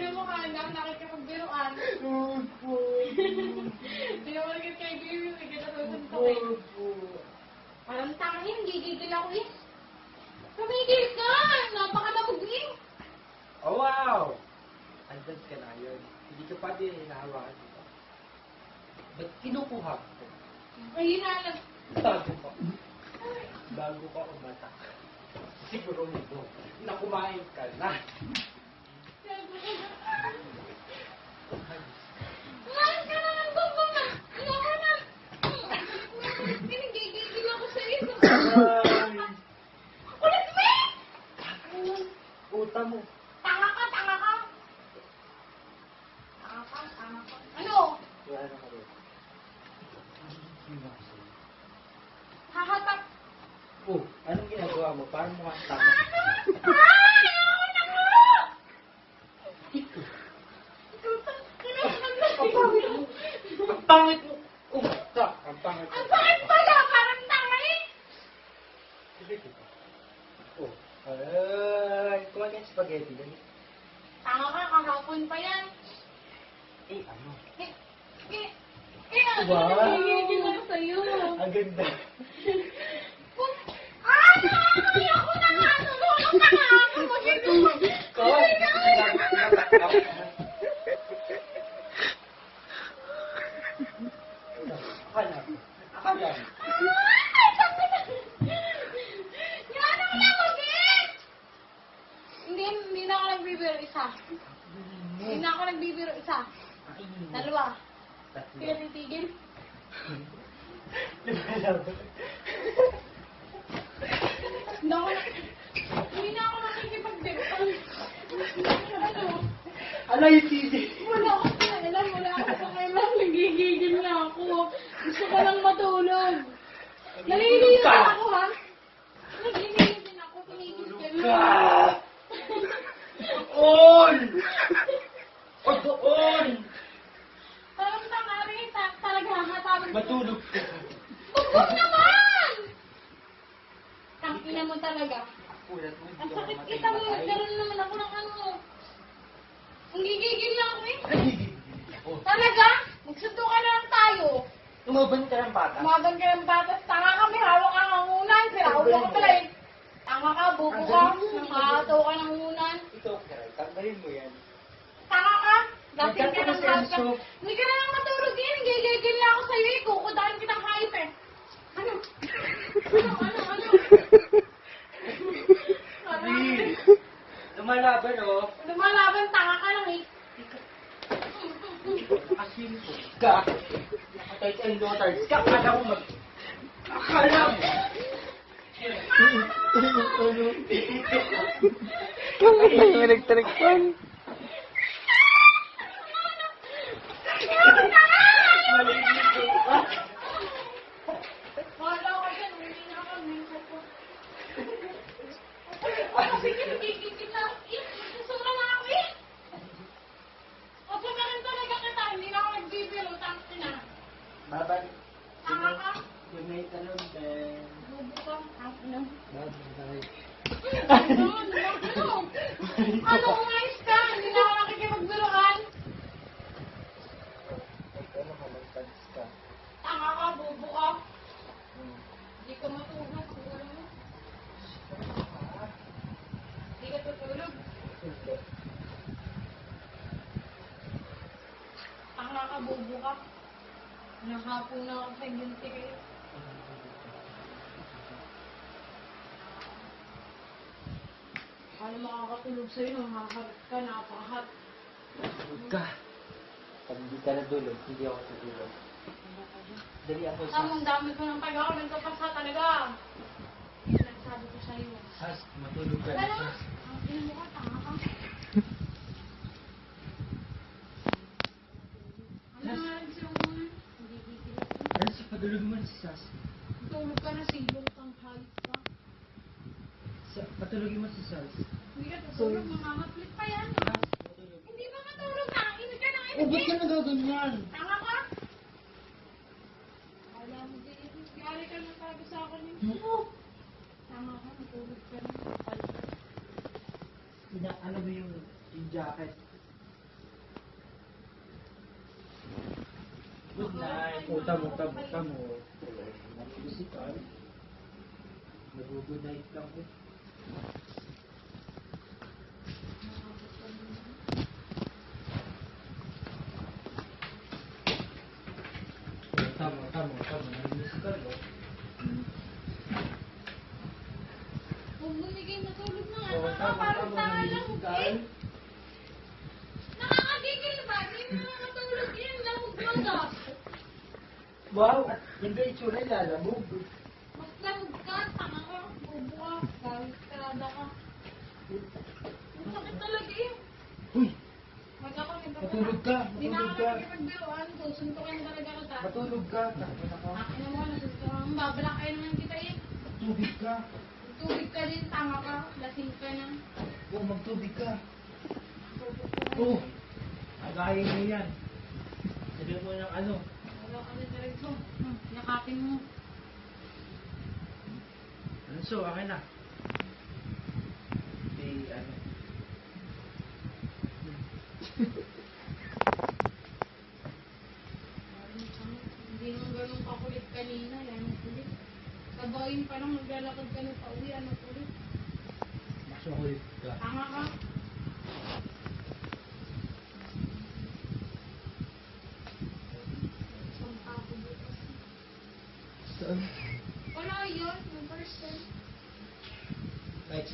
Tingnan mo ka, nakikipagbiruan. Opo. Tingnan mo rin kay Gilly, may kinasusuntok eh. Opo. Parang tangin, gigigil ako eh. Tumigil ka! Napakalamugin! Oh, wow! Andun ka na yun. Hindi ka pa din hinahawakan dito. Ba't kinukuha ko? Ayun na lang. Bago ka umatak. Siguro nito na kumain ka na. Kumain ka na ng gusto na! Ayoko na! Pinagigigil ako sa iyo. Kulit mo eh! Uta mo. Tanga ka, tanga ka! Tanga ka, tanga ka. Ano? Wala na ka rin. Hahatak. Oh, anong ginagawa mo? Parang mukhang tama. Ano? Ay! Ayoko na nga! Ito. Ikaw, Ang pangit mo. Ang pangit mo. Oh, tak. Ang pangit mo. ang bakit pala? Parang tanga eh! Sige, sige. Oh. Ay, kumain ka ng spaghetti. Dali. Tanga ka, kahapon pa yan. Eh, ano? Wow! Wow. Nagigigil ako sa'yo. Ang ganda. Ayoko na nga! Tulungan ka nga ako! Kawai. Akala. Akala. Yan ang lamagin! Hindi na ako nagbibiro isa. Hindi na ako nagbibiro isa. Dalawa. Kaya titigil. Hindi na ako nakikipagbiro. Ano? Ano yung TV? Wala akong pakialam. Wala akong pakialam. Nagigigil na ako. Gusto ko lang matulog. Naliliyo Ka! din ako, ha? Naliliyo din ako. Tumigil ka na. Ka! On! O doon! Parang tanga rin. Talaga hatawin ko. Matulog ka. Huwag naman! Tangina mo talaga. Kulat mo, Ang hindi ka sakit mamatay. kita mo. Nagkaroon naman ako ng ano. Ang gigigil na ako eh. Oh, Talaga? Magsundo ka na lang tayo. tumaban ka ng bata. Umaban ka ng batas. Tanga kami. Hawak ka ng unan. Pinaulo ka pala eh. Tanga ka. Buko ka. Nakahataw ka ng unan. Ito, Keray, tanggalin mo yan. Tanga ka. Lasing ka Nagkataon ng si haka. Anso. Hindi ka na lang matulog din. Gigigil na ako sa'yo eh. Kukudahin kitang hype eh. Ano? Ano? Hindi. Lumalaban, oh. Lumalaban, tanga ka lang eh. Asin ko. Ka. Nakatay sa daughter. Ka, akala mo mag... Akala mo. Bakit na yung electric-pan? Maliligo ka. Wala ka dyan. Hindi na ako. Minsan ko. Kasi kinagigigil na ako. Susura na ako eh. O sa rin talaga kita. Hindi na ako nagbibiro. Tangin na. Babay. Tanga ka. Yung may talon din. Bubo ka. Tangin na. Babay. Ano, umayos ka? Hindi na ako nakikipagbiruan. Ano ka, magpalis ka. Tanga ka, bubo ka. Hindi ka matulog. Siguro mo. Hindi ka tutulog. Tanga ka, bubo ka. Nahapon na ako sa ginti kayo. Paano makakatulog sa'yo? Nakakaharap ka, napakahat. Huwag ka. Pag hindi ka nadulog, hindi ako tutulog. Dali ako sa... Ang dami ko ng pag-aaral ko pa sa talaga. Nagsabi ko sa'yo. Sas, matulog ka na, Ano? Sas. Ang ina mo ka, tanga ka. Ano nga rin siya muna? Hindi gigil ako. Ano si padulog mo si Sas? Tulog ka na silong pang halit ka. Patulogin mo si Sas. Hindi ka tutulog, mamamaplit pa yan. Sas, matulog. Hindi ba matulog ka? Inig ka ng Oh, ba't ka nagaganyan? Tanga ka? Wala mo din. Yari ka na sabi sa akin eh. Tama ka, matulog ka na. Ano ba yung jacket? Tamo. Musical. Nag-good night lang ko. Tamo. Musical, no? Kung bumigay matulog na Oo, anak ka, tama, parang tama, tanga lang musical. eh. Nakakagigil ba? Hindi mo na matulog yan, lamog mo. Wow, at yung itsura lalamog. Mas lamog ka, tanga ka, bobo ka, galit karada ka. Ang sakit talaga eh. Uy, Wag ako matulog ka. Hindi na ako nakikipagbiruan, susuntukin talaga kita. Matulog ka. Takbo na ka. Akin naman, nasusuntukin. Babalakayin naman kita eh. Tubig ka. Tubig ka din, tanga ka, lasing ka na. Oo, magtubig ka. Bobo ka. Oo. Agayin mo yan. Sabi mo ng ano. Wala ka na talaga. Yakapin mo. Ano so, akin na. May ano. Hindi nang ganun kakulit kanina. Yan ang kulit. Kabayin pa lang naglalakad ka na pauwi. Ano kulit? Mas makulit ka. Tanga ka. Isang tapo bukas. Saan? Wala yun. Yung person. Like,